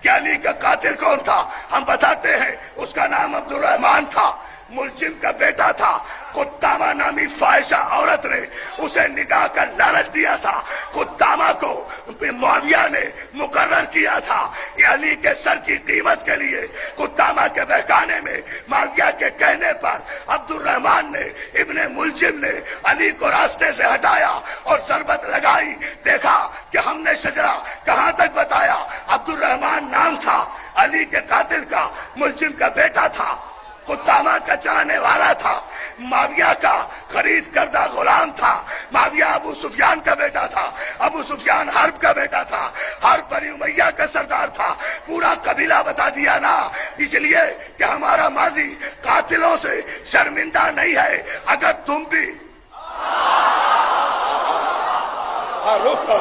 کہ علی کا قاتل کون تھا؟ ہم بتاتے ہیں، اس کا نام عبدالرحمان تھا، ملجم کا بیٹا تھا۔ قدامہ نامی فاحشہ عورت نے اسے نکاح کا لالچ دیا تھا۔ قدامہ کو معاویہ نے مقرر کیا تھا کہ علی کے سر کی قیمت کے لیے قدامہ کے بہکانے میں معاویہ کے کہنے پر عبدالرحمان نے ابن ملجم نے علی کو راستے سے ہٹایا اور ضربت لگائی۔ دیکھا کہ ہم نے شجرہ کہاں تک بتایا، عبدالرحمان نام تھا، علی کے قاتل کا، ملجم کا بیٹا تھا، قدامہ کا چاہنے والا تھا، معاویہ کا خرید کردہ غلام تھا۔ معاویہ ابو سفیان کا بیٹا تھا، ابو سفیان حرب کا بیٹا تھا، حرب بنی امیہ کا سردار تھا۔ پورا قبیلہ بتا دیا نا، اس لیے کہ ہمارا ماضی قاتلوں سے شرمندہ نہیں ہے۔ اگر تم بھی روکو